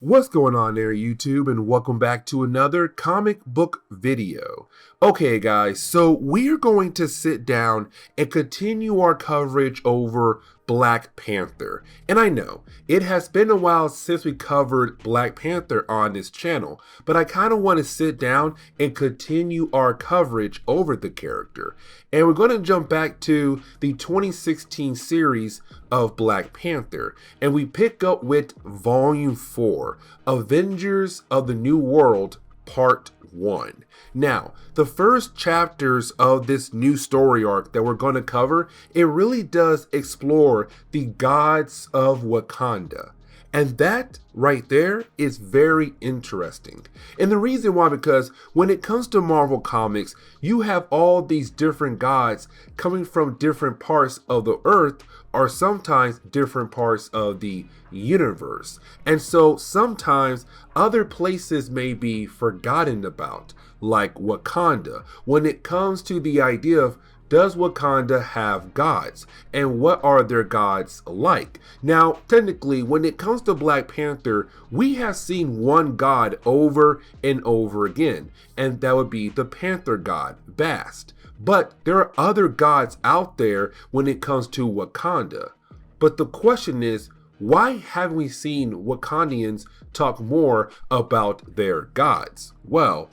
What's going on there, YouTube, and welcome back to another comic book video. Okay, guys, so we're going to sit down and continue our coverage over Black Panther. And I know, it has been a while since we covered Black Panther on this channel, but I kind of want to sit down and continue our coverage over the character. And we're going to jump back to the 2016 series of Black Panther, and we pick up with Volume 4, Avengers of the New World, Part 1. Now, the first chapters of this new story arc that we're going to cover, it really does explore the gods of Wakanda. And that right there is very interesting. And the reason why, because when it comes to Marvel Comics, you have all these different gods coming from different parts of the earth or sometimes different parts of the universe. And so sometimes other places may be forgotten about, like Wakanda, when it comes to the idea of does Wakanda have gods? And what are their gods like? Now, technically, when it comes to Black Panther, we have seen one god over and over again, and that would be the Panther god, Bast. But there are other gods out there when it comes to Wakanda. But the question is, why haven't we seen Wakandians talk more about their gods? Well,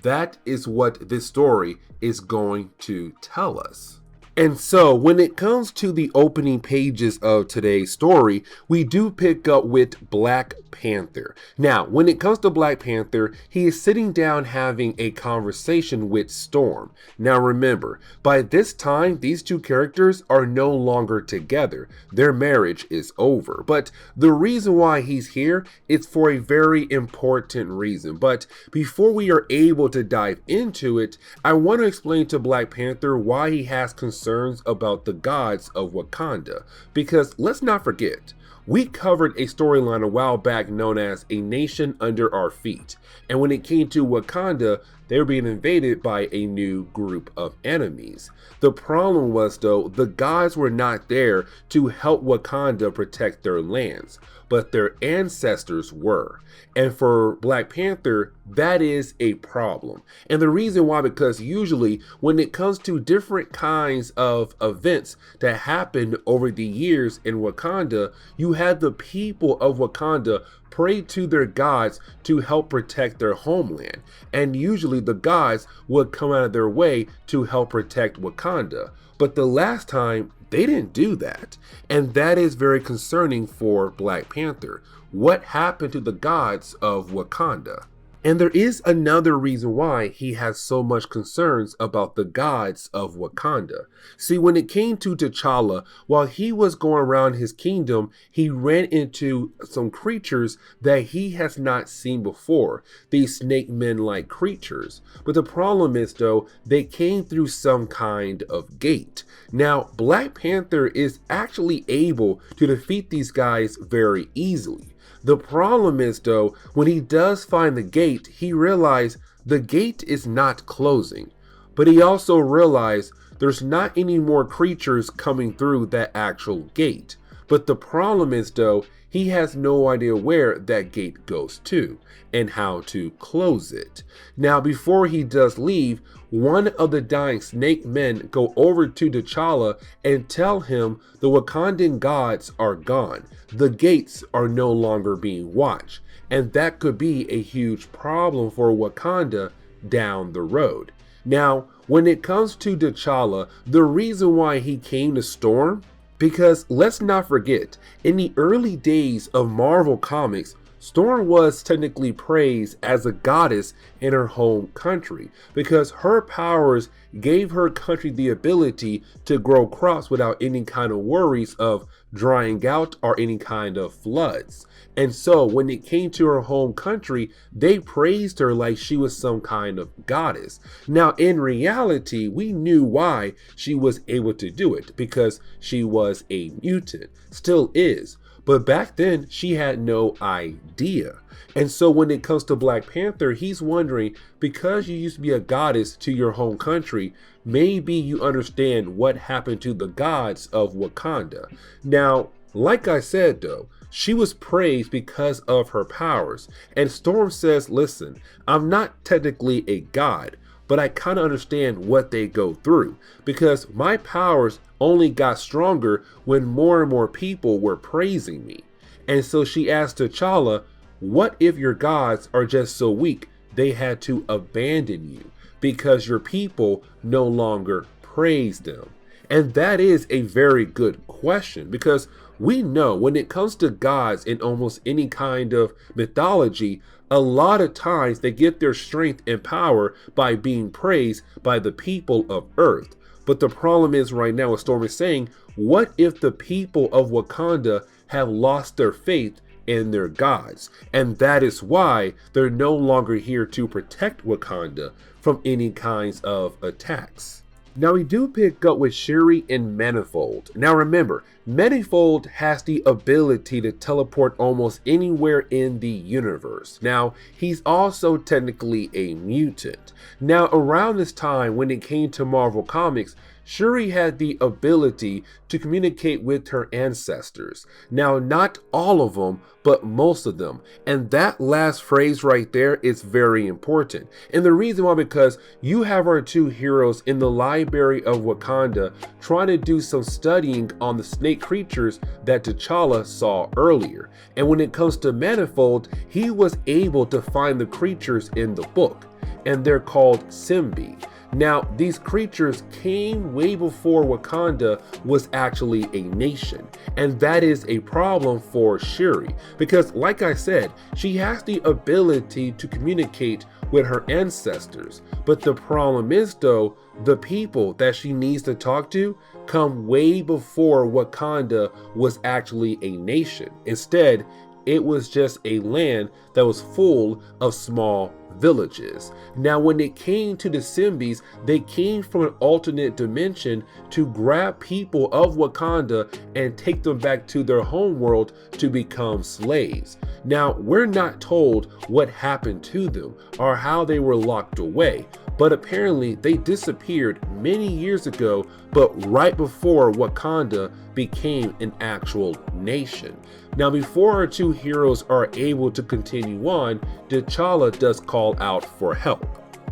that is what this story is going to tell us. And so when it comes to the opening pages of today's story, we do pick up with Black Panther. Now, when it comes to Black Panther, he is sitting down having a conversation with Storm. Now remember, by this time, these two characters are no longer together. Their marriage is over. But the reason why he's here is for a very important reason. But before we are able to dive into it, I want to explain to Black Panther why he has concerns about the gods of Wakanda, because let's not forget, we covered a storyline a while back known as A Nation Under Our Feet, and when it came to Wakanda, they were being invaded by a new group of enemies. The problem was, though, the gods were not there to help Wakanda protect their lands, but their ancestors were. And for Black Panther, that is a problem. And the reason why, because usually when it comes to different kinds of events that happened over the years in Wakanda, you had the people of Wakanda pray to their gods to help protect their homeland. And usually the gods would come out of their way to help protect Wakanda. But the last time, they didn't do that. And that is very concerning for Black Panther. What happened to the gods of Wakanda? And there is another reason why he has so much concerns about the gods of Wakanda. See, when it came to T'Challa, while he was going around his kingdom, he ran into some creatures that he has not seen before, these snake men-like creatures. But the problem is, though, they came through some kind of gate. Now, Black Panther is actually able to defeat these guys very easily. The problem is, though, when he does find the gate, he realizes the gate is not closing. But he also realized there's not any more creatures coming through that actual gate. But the problem is, though, he has no idea where that gate goes to and how to close it. Now, before he does leave, one of the dying snake men go over to T'Challa and tell him the Wakandan gods are gone. The gates are no longer being watched, and that could be a huge problem for Wakanda down the road. Now, when it comes to T'Challa, the reason why he came to Storm, because let's not forget, in the early days of Marvel Comics, Storm was technically praised as a goddess in her home country because her powers gave her country the ability to grow crops without any kind of worries of drying out or any kind of floods. And so when it came to her home country, they praised her like she was some kind of goddess. Now, in reality, we knew why she was able to do it, because she was a mutant, still is. But back then, she had no idea. And so when it comes to Black Panther, he's wondering, because you used to be a goddess to your home country, maybe you understand what happened to the gods of Wakanda. Now, like I said, though, She was praised because of her powers. And Storm says, listen, I'm not technically a god, but I kind of understand what they go through because my powers only got stronger when more and more people were praising me. And so she asked T'Challa, what if your gods are just so weak they had to abandon you because your people no longer praise them? And that is a very good question because we know when it comes to gods in almost any kind of mythology, a lot of times they get their strength and power by being praised by the people of Earth. But the problem is right now, what Storm is saying, what if the people of Wakanda have lost their faith in their gods? And that is why they're no longer here to protect Wakanda from any kinds of attacks. Now we do pick up with Shuri and Manifold. Now remember, Manifold has the ability to teleport almost anywhere in the universe. Now, he's also technically a mutant. Now, around this time when it came to Marvel Comics, Shuri had the ability to communicate with her ancestors. Now, not all of them, but most of them. And that last phrase right there is very important. And the reason why, because you have our two heroes in the Library of Wakanda trying to do some studying on the snake creatures that T'Challa saw earlier. And when it comes to Manifold, he was able to find the creatures in the book, and they're called Simbi. Now, these creatures came way before Wakanda was actually a nation, and that is a problem for Shuri because, like I said, she has the ability to communicate with her ancestors, but the problem is though, the people that she needs to talk to come way before Wakanda was actually a nation. Instead, it was just a land that was full of small villages. Now, when it came to the Simbis, they came from an alternate dimension to grab people of Wakanda and take them back to their homeworld to become slaves. Now, we're not told what happened to them or how they were locked away, but apparently they disappeared many years ago, but right before Wakanda became an actual nation. Now, before our two heroes are able to continue on, T'Challa does call out for help.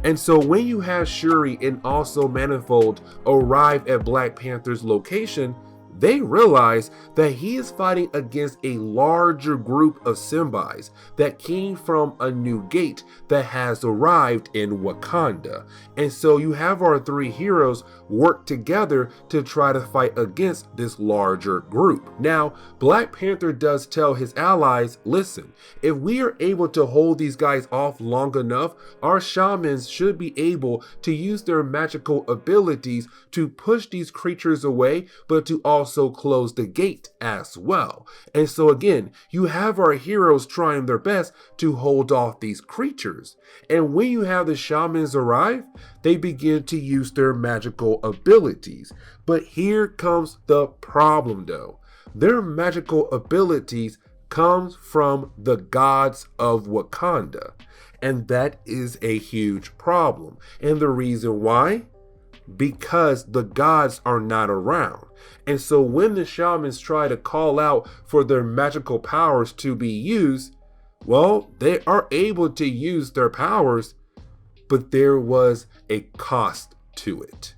And so when you have Shuri and also Manifold arrive at Black Panther's location, they realize that he is fighting against a larger group of Simbis that came from a new gate that has arrived in Wakanda. And so you have our three heroes work together to try to fight against this larger group. Now, Black Panther does tell his allies, listen, if we are able to hold these guys off long enough, our shamans should be able to use their magical abilities to push these creatures away, but to also close the gate as well. And so again, you have our heroes trying their best to hold off these creatures. And when you have the shamans arrive, they begin to use their magical abilities. But here comes the problem though. Their magical abilities comes from the gods of Wakanda. And that is a huge problem. And the reason why? Because the gods are not around. And so when the shamans try to call out for their magical powers to be used, well, they are able to use their powers, but there was a cost to it.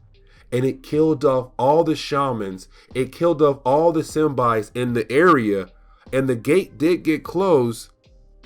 And it killed off all the shamans, it killed off all the Simbis in the area, and the gate did get closed.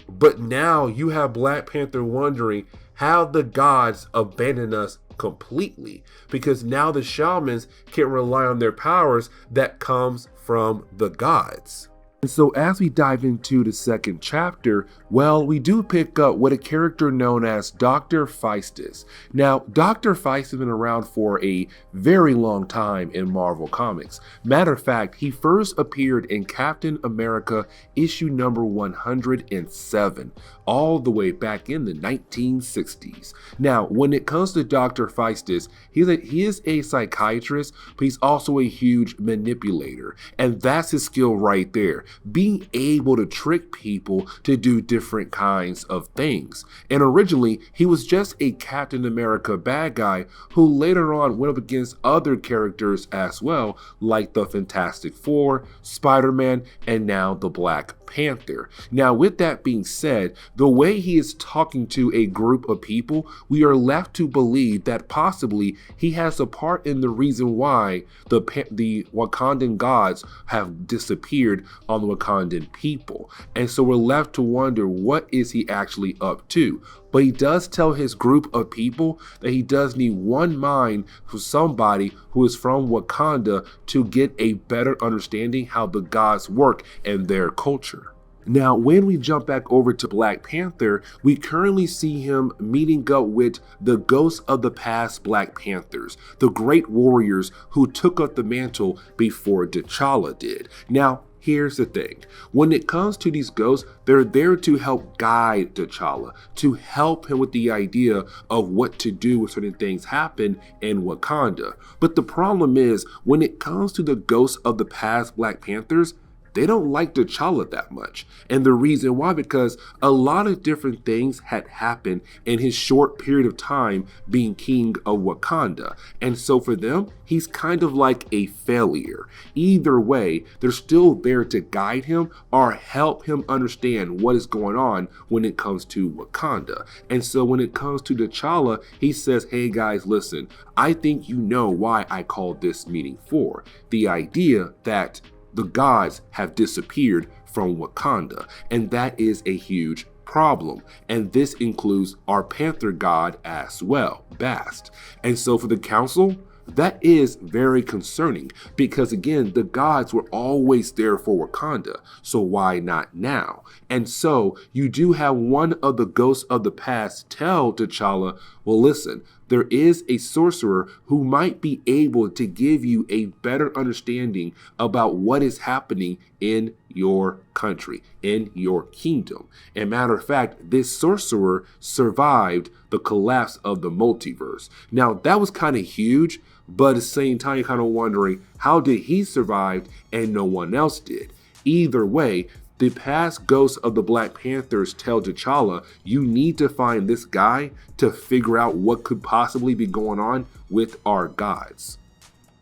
But now you have Black Panther wondering how the gods abandoned us completely, because now the shamans can rely on their powers that comes from the gods. And so as we dive into the second chapter, well, we do pick up with a character known as Dr. Feistus. Now, Dr. Feistus has been around for a very long time in Marvel Comics. Matter of fact, he first appeared in Captain America issue number 107, all the way back in the 1960s. Now, when it comes to Dr. Feistus, he is a psychiatrist, but he's also a huge manipulator. And that's his skill right there. being able to trick people to do different kinds of things. And originally, he was just a Captain America bad guy who later on went up against other characters as well, like the Fantastic Four, Spider-Man, and now the Black Panther. Now, with that being said, the way he is talking to a group of people, we are left to believe that possibly he has a part in the reason why the Wakandan gods have disappeared on the Wakandan people. And so we're left to wonder, what is he actually up to? But he does tell his group of people that he does need one mind for somebody who is from Wakanda to get a better understanding how the gods work and their culture. Now, when we jump back over to Black Panther, we currently see him meeting up with the ghosts of the past Black Panthers, the great warriors who took up the mantle before T'Challa did. Now, here's the thing. When it comes to these ghosts, they're there to help guide T'Challa, to help him with the idea of what to do when certain things happen in Wakanda. But the problem is, when it comes to the ghosts of the past Black Panthers, they don't like T'Challa that much. And the reason why, because a lot of different things had happened in his short period of time being king of Wakanda. And so for them, he's kind of like a failure. Either way, they're still there to guide him or help him understand what is going on when it comes to Wakanda. And so when it comes to T'Challa, he says, hey guys, listen, I think you know why I called this meeting for. The idea that the gods have disappeared from Wakanda, and that is a huge problem. And this includes our Panther god as well, Bast. And so for the council, that is very concerning because, again, the gods were always there for Wakanda, so why not now? And so you do have one of the ghosts of the past tell T'Challa, well, listen, there is a sorcerer who might be able to give you a better understanding about what is happening in your country, in your kingdom. And matter of fact, this sorcerer survived the collapse of the multiverse. Now, that was kind of huge, but at the same time, you're kind of wondering, how did he survive and no one else did? Either way, the past ghosts of the Black Panthers tell T'Challa, you need to find this guy to figure out what could possibly be going on with our gods.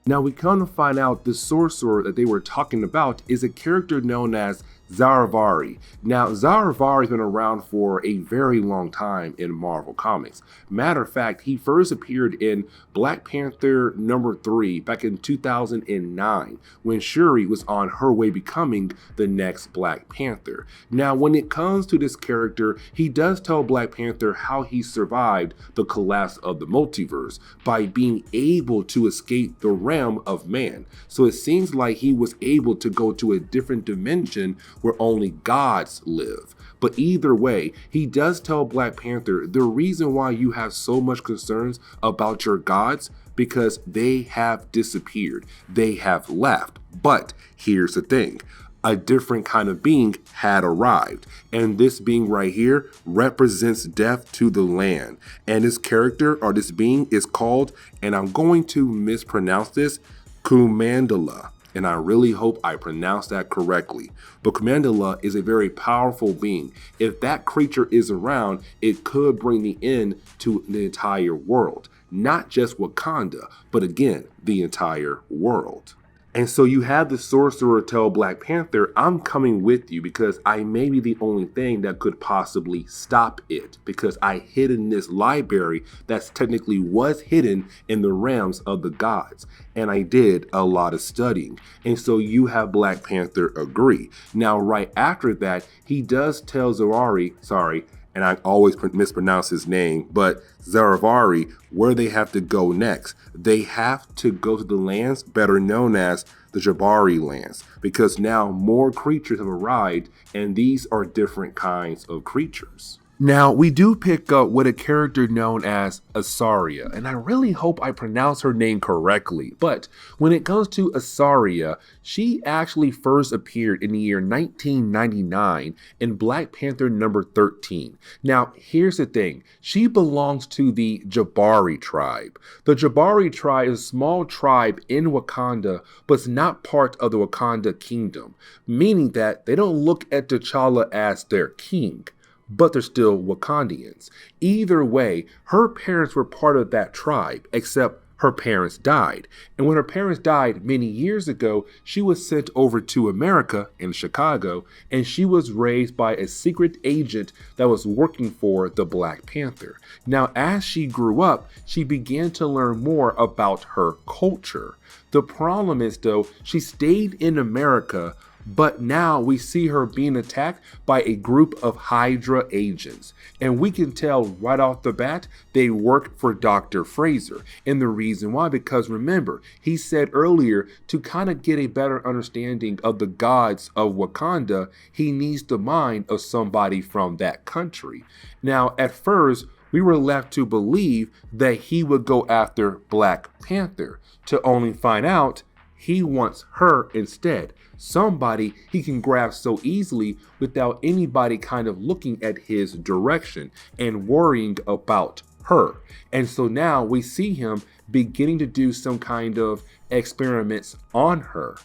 Now we come to find out the sorcerer that they were talking about is a character known as Zaravari. Now, Zaravari's been around for a very long time in Marvel Comics. Matter of fact, he first appeared in Black Panther #3 back in 2009 when Shuri was on her way becoming the next Black Panther. Now, when it comes to this character, he does tell Black Panther how he survived the collapse of the multiverse by being able to escape the realm of man. So it seems like he was able to go to a different dimension where only gods live. But either way, he does tell Black Panther the reason why you have so much concerns about your gods, because they have disappeared. They have left. But here's the thing. A different kind of being had arrived. And this being right here represents death to the land. And this character or this being is called, and I'm going to mispronounce this, Kumandala. And I really hope I pronounced that correctly. But Kumandala is a very powerful being. If that creature is around, it could bring the end to the entire world. Not just Wakanda, but again, the entire world. And so you have the sorcerer tell Black Panther, I'm coming with you because I may be the only thing that could possibly stop it, because I hid in this library that's technically was hidden in the realms of the gods. And I did a lot of studying. And so you have Black Panther agree. Now, right after that, he does tell Zaravari, and I always mispronounce his name, but Zaravari, where they have to go next. They have to go to the lands better known as the Jabari lands, because now more creatures have arrived, and these are different kinds of creatures. Now, we do pick up with a character known as Asaria, and I really hope I pronounce her name correctly, but when it comes to Asaria, she actually first appeared in the year 1999 in Black Panther number 13. Now, here's the thing. She belongs to the Jabari tribe. The Jabari tribe is a small tribe in Wakanda, but it's not part of the Wakanda kingdom, meaning that they don't look at T'Challa as their king, but they're still Wakandians. Either way, her parents were part of that tribe, except her parents died. And when her parents died many years ago, she was sent over to America in Chicago, and she was raised by a secret agent that was working for the Black Panther. Now, as she grew up, she began to learn more about her culture. The problem is, though, she stayed in America, but now we see her being attacked by a group of Hydra agents. And we can tell right off the bat, they work for Dr. Fraser. And the reason why, because remember, he said earlier to kind of get a better understanding of the gods of Wakanda, he needs the mind of somebody from that country. Now, at first, we were left to believe that he would go after Black Panther, to only find out he wants her instead. Somebody he can grab so easily without anybody kind of looking at his direction and worrying about her. And so now we see him beginning to do some kind of experiments on her.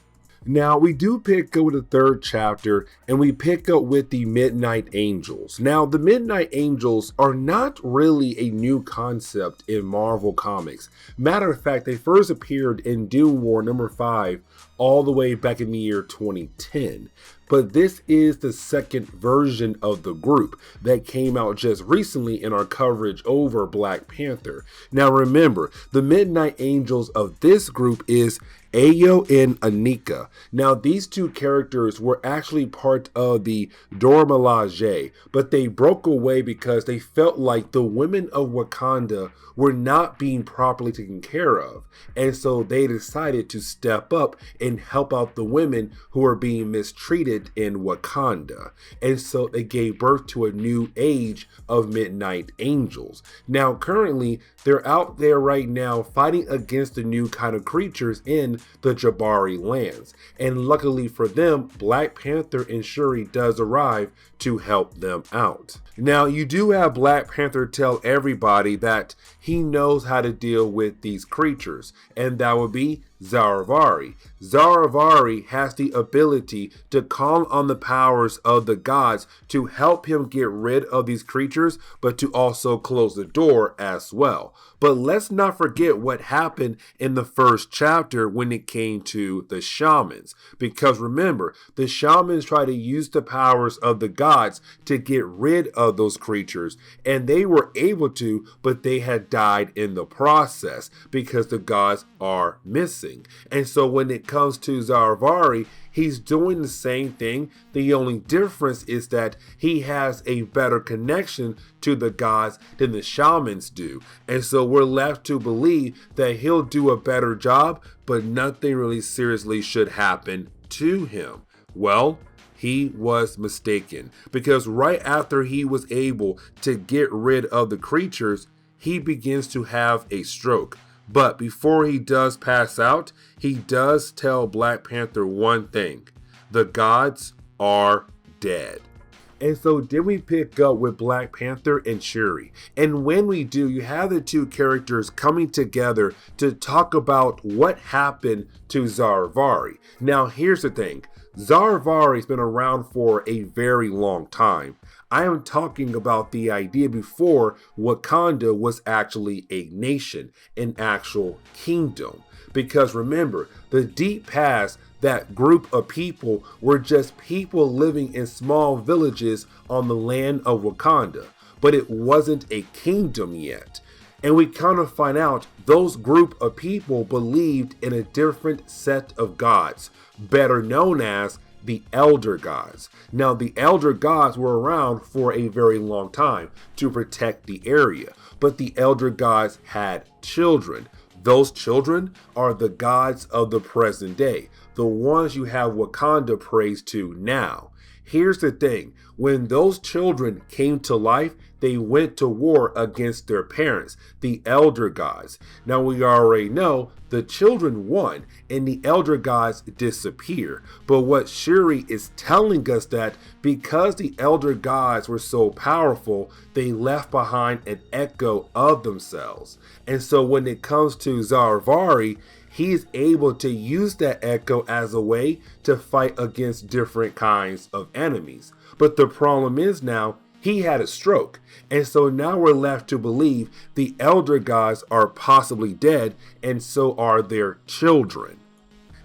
Now, we do pick up with the third chapter, and we pick up with the Midnight Angels. Now, the Midnight Angels are not really a new concept in Marvel Comics. Matter of fact, they first appeared in Doom War number 5 all the way back in the year 2010. But this is the second version of the group that came out just recently in our coverage over Black Panther. Now remember, the Midnight Angels of this group is Ayo and Anika. Now these two characters were actually part of the Dora Milaje, but they broke away because they felt like the women of Wakanda were not being properly taken care of. And so they decided to step up and help out the women who were being mistreated in Wakanda. And so they gave birth to a new age of Midnight Angels. Now currently they're out there right now fighting against the new kind of creatures in the Jabari lands. And luckily for them, Black Panther and Shuri does arrive to help them out. Now you do have Black Panther tell everybody that he knows how to deal with these creatures, and that would be Zaravari. Zaravari has the ability to call on the powers of the gods to help him get rid of these creatures, but to also close the door as well. But let's not forget what happened in the first chapter when it came to the shamans. Because remember, the shamans try to use the powers of the gods to get rid of those creatures. And they were able to, but they had died in the process because the gods are missing. And so when it comes to Zaravari, he's doing the same thing. The only difference is that he has a better connection to the gods than the shamans do. And so we're left to believe that he'll do a better job, but nothing really seriously should happen to him. Well, he was mistaken, because right after he was able to get rid of the creatures, he begins to have a stroke. But before he does pass out, he does tell Black Panther one thing: the gods are dead. And so then we pick up with Black Panther and Shuri. And when we do, you have the two characters coming together to talk about what happened to Zaravari. Now here's the thing. Zaravari's been around for a very long time. I am talking about the idea before Wakanda was actually a nation, an actual kingdom. Because remember, the deep past, that group of people were just people living in small villages on the land of Wakanda. But it wasn't a kingdom yet. And we kind of find out those group of people believed in a different set of gods, better known as the Elder Gods. Now, the Elder Gods were around for a very long time to protect the area, but the Elder Gods had children. Those children are the gods of the present day, the ones you have Wakanda praise to now. Here's the thing. When those children came to life, they went to war against their parents, the elder gods. Now we already know the children won and the elder gods disappear. But what Shuri is telling us that because the elder gods were so powerful, they left behind an echo of themselves. And so when it comes to Zarvari, he's able to use that echo as a way to fight against different kinds of enemies. But the problem is now, he had a stroke, and so now we're left to believe the elder gods are possibly dead, and so are their children.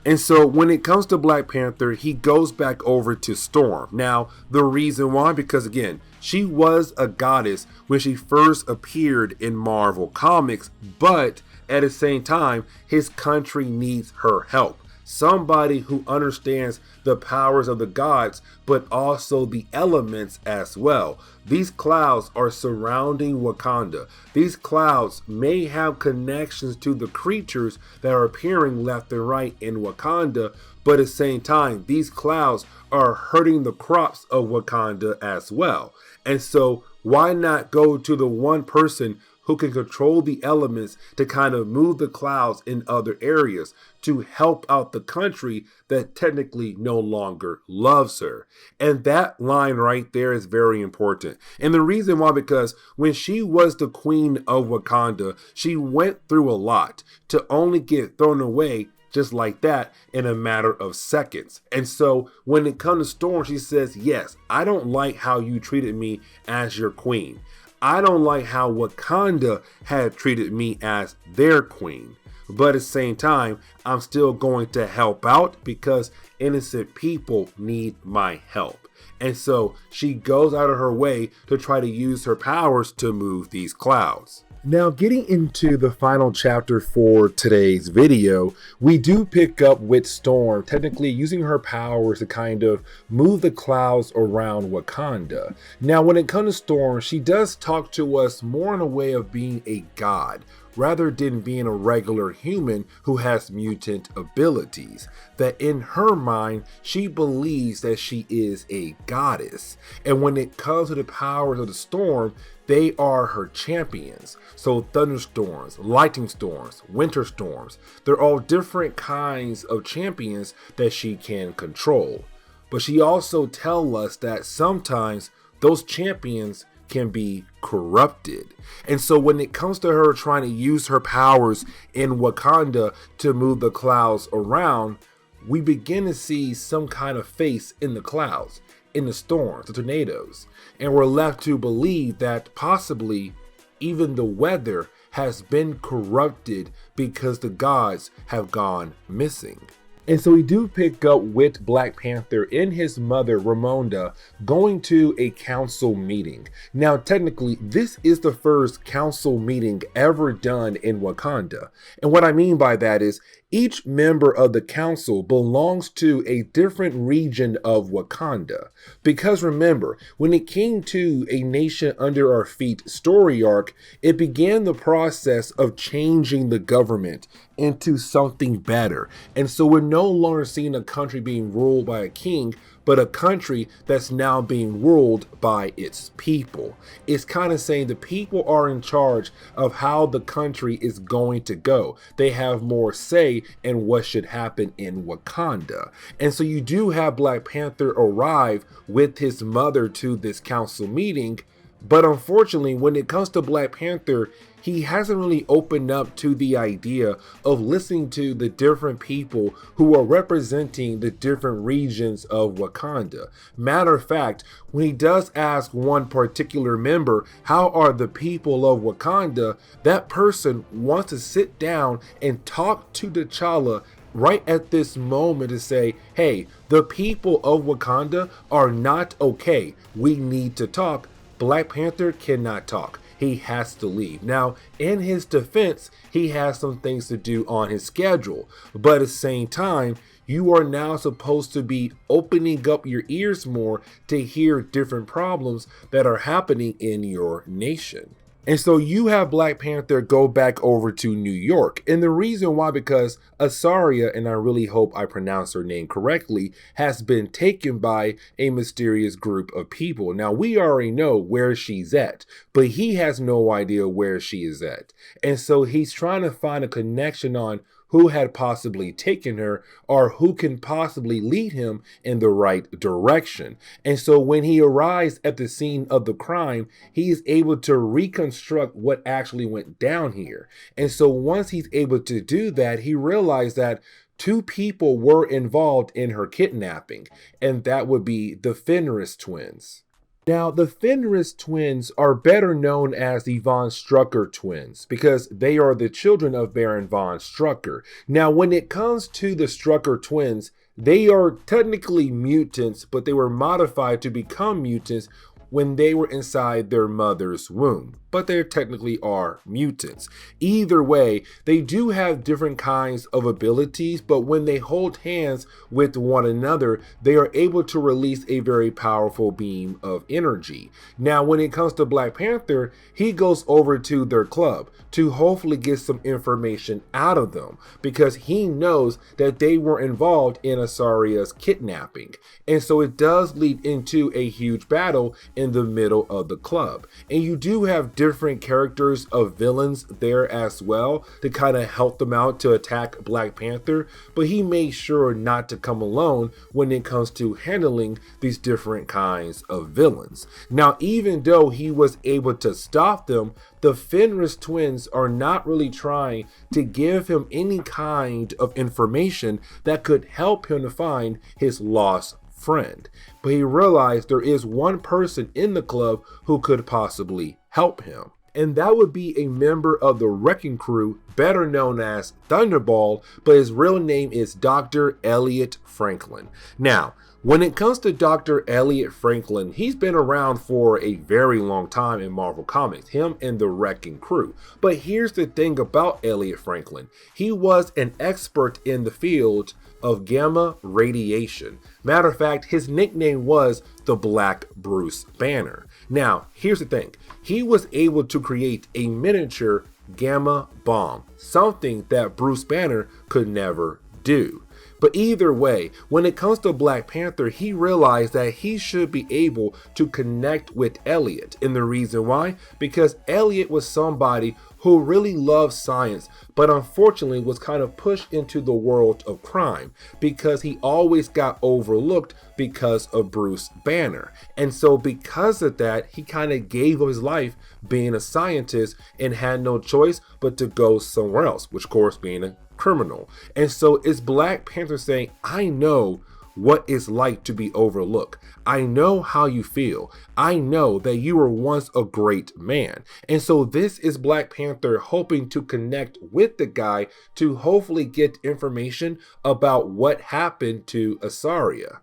And so when it comes to Black Panther, he goes back over to Storm. Now, the reason why, because again, she was a goddess when she first appeared in Marvel Comics, but at the same time, his country needs her help. Somebody who understands the powers of the gods, but also the elements as well. These clouds are surrounding Wakanda. These clouds may have connections to the creatures that are appearing left and right in Wakanda, but at the same time, these clouds are hurting the crops of Wakanda as well. And so why not go to the one person who can control the elements to kind of move the clouds in other areas to help out the country that technically no longer loves her? And that line right there is very important. And the reason why, because when she was the queen of Wakanda, she went through a lot to only get thrown away just like that in a matter of seconds. And so when it comes to Storm, she says, yes, I don't like how you treated me as your queen. I don't like how Wakanda had treated me as their queen. But at the same time, I'm still going to help out because innocent people need my help. And so she goes out of her way to try to use her powers to move these clouds. Now, getting into the final chapter for today's video, we do pick up with Storm technically using her powers to kind of move the clouds around Wakanda. Now, when it comes to Storm, she does talk to us more in a way of being a god, rather than being a regular human who has mutant abilities. That in her mind, she believes that she is a goddess. And when it comes to the powers of the storm, they are her champions. So thunderstorms, lightning storms, winter storms, they're all different kinds of champions that she can control. But she also tells us that sometimes those champions can be corrupted. And so when it comes to her trying to use her powers in Wakanda to move the clouds around, we begin to see some kind of face in the clouds, in the storms, the tornadoes. And we're left to believe that possibly even the weather has been corrupted because the gods have gone missing. And so we do pick up with Black Panther and his mother, Ramonda, going to a council meeting. Now, technically, this is the first council meeting ever done in Wakanda. And what I mean by that is each member of the council belongs to a different region of Wakanda. Because remember, when it came to A Nation Under Our Feet story arc, it began the process of changing the government into something better. And so we're no longer seeing a country being ruled by a king, but a country that's now being ruled by its people. It's kind of saying the people are in charge of how the country is going to go. They have more say in what should happen in Wakanda. And so you do have Black Panther arrive with his mother to this council meeting. But unfortunately, when it comes to Black Panther, he hasn't really opened up to the idea of listening to the different people who are representing the different regions of Wakanda. Matter of fact, when he does ask one particular member, how are the people of Wakanda, that person wants to sit down and talk to T'Challa right at this moment to say, hey, the people of Wakanda are not okay. We need to talk. Black Panther cannot talk. He has to leave. Now, in his defense, he has some things to do on his schedule. But at the same time, you are now supposed to be opening up your ears more to hear different problems that are happening in your nation. And so you have Black Panther go back over to New York. And the reason why, because Asaria, and I really hope I pronounce her name correctly, has been taken by a mysterious group of people. Now, we already know where she's at, but he has no idea where she is at. And so he's trying to find a connection on who had possibly taken her or who can possibly lead him in the right direction. And so when he arrives at the scene of the crime, he is able to reconstruct what actually went down here. And so once he's able to do that, he realized that two people were involved in her kidnapping, and that would be the Fenris twins. Now, the Fenris twins are better known as the Von Strucker twins because they are the children of Baron Von Strucker. Now, when it comes to the Strucker twins, they are technically mutants, but they were modified to become mutants when they were inside their mother's womb, but they technically are mutants. Either way, they do have different kinds of abilities, but when they hold hands with one another, they are able to release a very powerful beam of energy. Now, when it comes to Black Panther, he goes over to their club to hopefully get some information out of them because he knows that they were involved in Asaria's kidnapping. And so it does lead into a huge battle in the middle of the club. And you do have different characters of villains there as well to kind of help them out to attack Black Panther, but he made sure not to come alone when it comes to handling these different kinds of villains. Now, even though he was able to stop them, the Fenris twins are not really trying to give him any kind of information that could help him to find his lost friend. But he realized there is one person in the club who could possibly help him. And that would be a member of the Wrecking Crew, better known as Thunderball, but his real name is Dr. Elliot Franklin. Now, when it comes to Dr. Elliot Franklin, he's been around for a very long time in Marvel Comics, him and the Wrecking Crew. But here's the thing about Elliot Franklin. He was an expert in the field of gamma radiation. Matter of fact, his nickname was the Black Bruce Banner. Now, here's the thing. He was able to create a miniature gamma bomb, something that Bruce Banner could never do. But either way, when it comes to Black Panther, he realized that he should be able to connect with Elliot. And the reason why? Because Elliot was somebody who really loved science, but unfortunately was kind of pushed into the world of crime because he always got overlooked because of Bruce Banner. And so because of that, he kind of gave up his life being a scientist and had no choice but to go somewhere else, which of course being a criminal. And so it's Black Panther saying, I know what it's like to be overlooked. I know how you feel. I know that you were once a great man. And so this is Black Panther hoping to connect with the guy to hopefully get information about what happened to Asaria.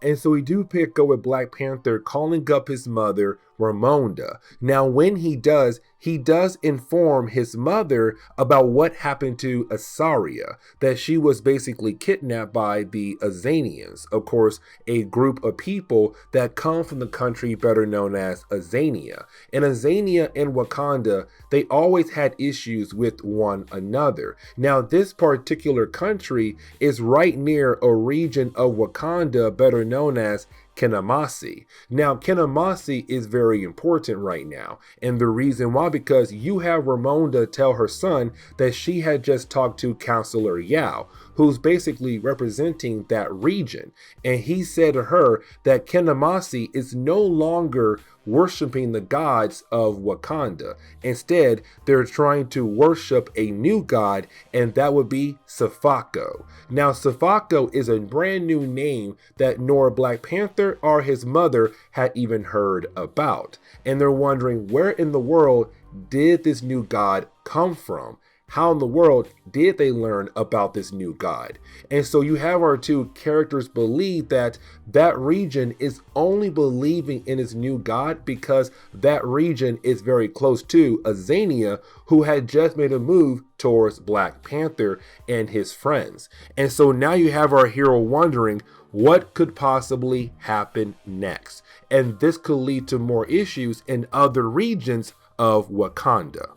And so we do pick up with Black Panther calling up his mother, Ramonda. Now, when he does inform his mother about what happened to Asaria, that she was basically kidnapped by the Azanians, of course, a group of people that come from the country better known as Azania. And Azania and Wakanda, they always had issues with one another. Now, this particular country is right near a region of Wakanda better known as Kinamasi. Now, Kinamasi is very important right now. And the reason why, because you have Ramonda tell her son that she had just talked to Counselor Yao, who's basically representing that region. And he said to her that Kinamasi is no longer worshiping the gods of Wakanda. Instead, they're trying to worship a new god, and that would be Sefako. Now, Sefako is a brand new name that nor Black Panther or his mother had even heard about. And they're wondering, where in the world did this new god come from? How in the world did they learn about this new god? And so you have our two characters believe that that region is only believing in its new god because that region is very close to Azania, who had just made a move towards Black Panther and his friends. And so now you have our hero wondering what could possibly happen next. And this could lead to more issues in other regions of Wakanda.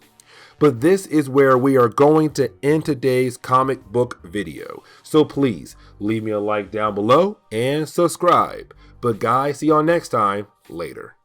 But this is where we are going to end today's comic book video. So please leave me a like down below and subscribe. But guys, see y'all next time. Later.